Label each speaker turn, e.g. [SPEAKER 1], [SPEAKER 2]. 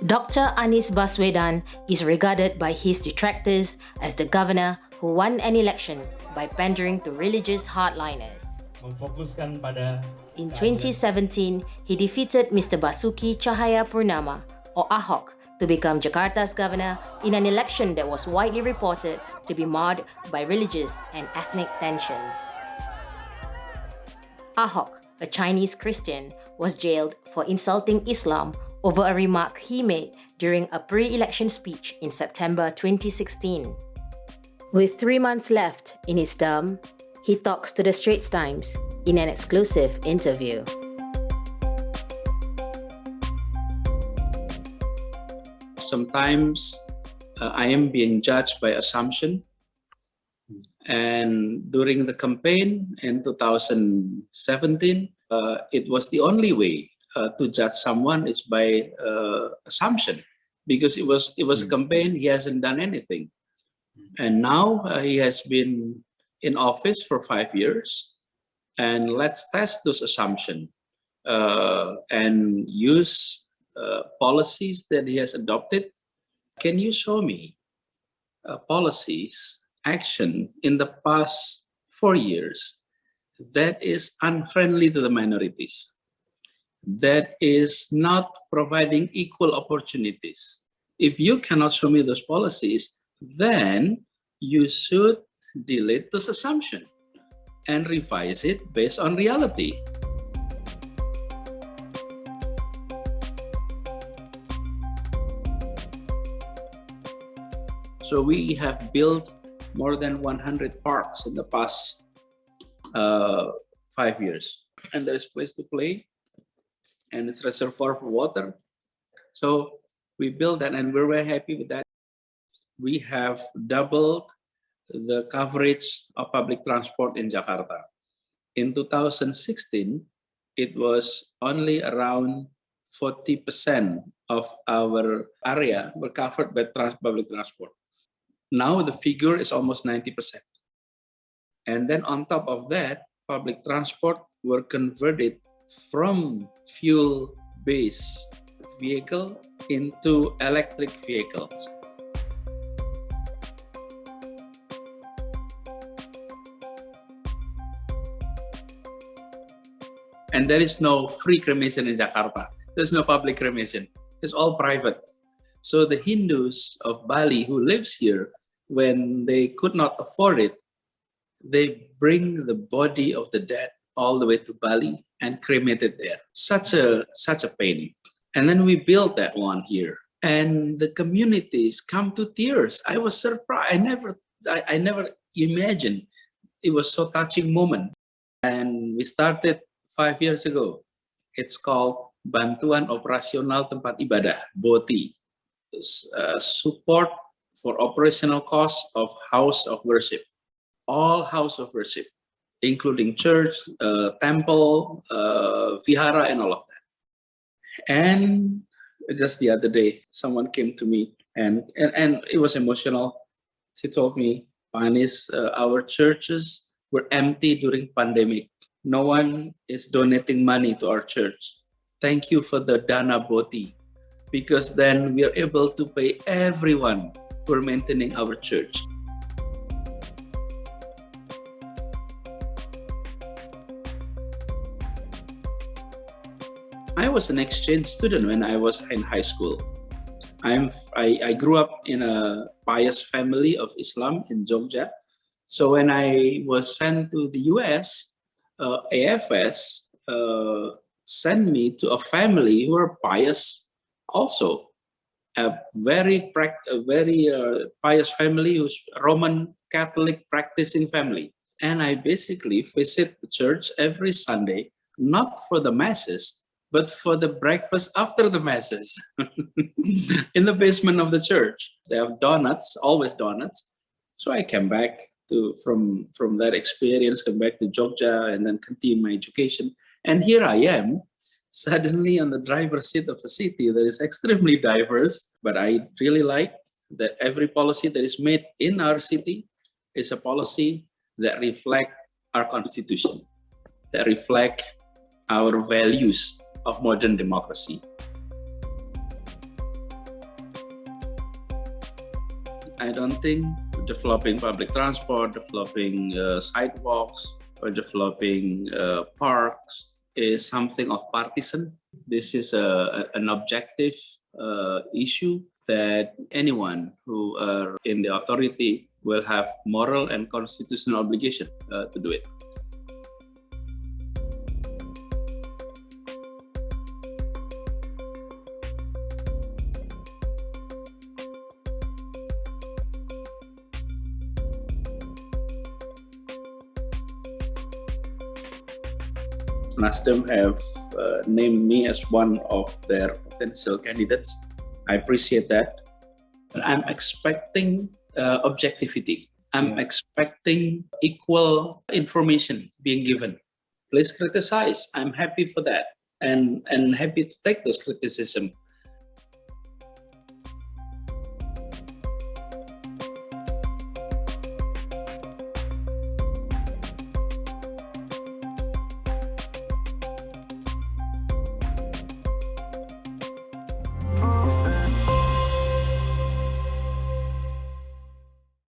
[SPEAKER 1] Dr. Anies Baswedan is regarded by his detractors as the governor who won an election by pandering to religious hardliners. In 2017, he defeated Mr. Basuki Cahayapurnama, or Ahok, to become Jakarta's governor in an election that was widely reported to be marred by religious and ethnic tensions. Ahok, a Chinese Christian, was jailed for insulting Islam over a remark he made during a pre-election speech in September 2016. With 3 months left in his term, he talks to the Straits Times in an exclusive interview.
[SPEAKER 2] Sometimes I am being judged by assumption. And during the campaign in 2017, it was the only way to judge someone is by assumption, because it was a campaign. He hasn't done anything, and now he has been in office for 5 years, and let's test those assumptions and use policies that he has adopted. Can you show me policies, action in the past 4 years that is unfriendly to the minorities, that is not providing equal opportunities? If you cannot show me those policies, then you should delete this assumption and revise it based on reality. So we have built more than 100 parks in the past 5 years. And there's place to play, and it's reservoir for water. So we built that, and we're very happy with that. We have doubled the coverage of public transport in Jakarta. In 2016, it was only around 40% of our area were covered by public transport. Now the figure is almost 90%. And then on top of that, public transport were converted from fuel-based vehicle into electric vehicles. And there is no free cremation in Jakarta. There's no public cremation. It's all private. So the Hindus of Bali who lives here, when they could not afford it, they bring the body of the dead all the way to Bali and cremate it there. Such a pain. And then we built that one here, and the communities come to tears. I was surprised. I never imagined it was so touching moment. And we started 5 years ago. It's called Bantuan Operasional Tempat Ibadah, BOTI. Support for operational costs of house of worship. All house of worship, including church, temple, vihara, and all of that. And just the other day, someone came to me, and it was emotional. She told me, Anies, our churches were empty during pandemic. No one is donating money to our church. Thank you for the Dana Boti, because then we are able to pay everyone for maintaining our church. I was an exchange student when I was in high school. I grew up in a pious family of Islam in Jogja. So when I was sent to the US, AFS sent me to a family who were pious also. A very pious family, who's Roman Catholic practicing family. And I basically visit the church every Sunday, not for the masses, but for the breakfast after the masses in the basement of the church. They have donuts, always donuts. So I came back from that experience, come back to Jogja, and then continue my education. And here I am, suddenly on the driver's seat of a city that is extremely diverse. But I really like that every policy that is made in our city is a policy that reflects our constitution, that reflect our values of modern democracy. I don't think developing public transport, developing sidewalks, or developing parks is something of partisan. This is an objective issue that anyone who are in the authority will have moral and constitutional obligation to do it. Nasdem have named me as one of their potential candidates. I appreciate that. But I'm expecting objectivity. I'm expecting equal information being given. Please criticize. I'm happy for that and happy to take those criticism.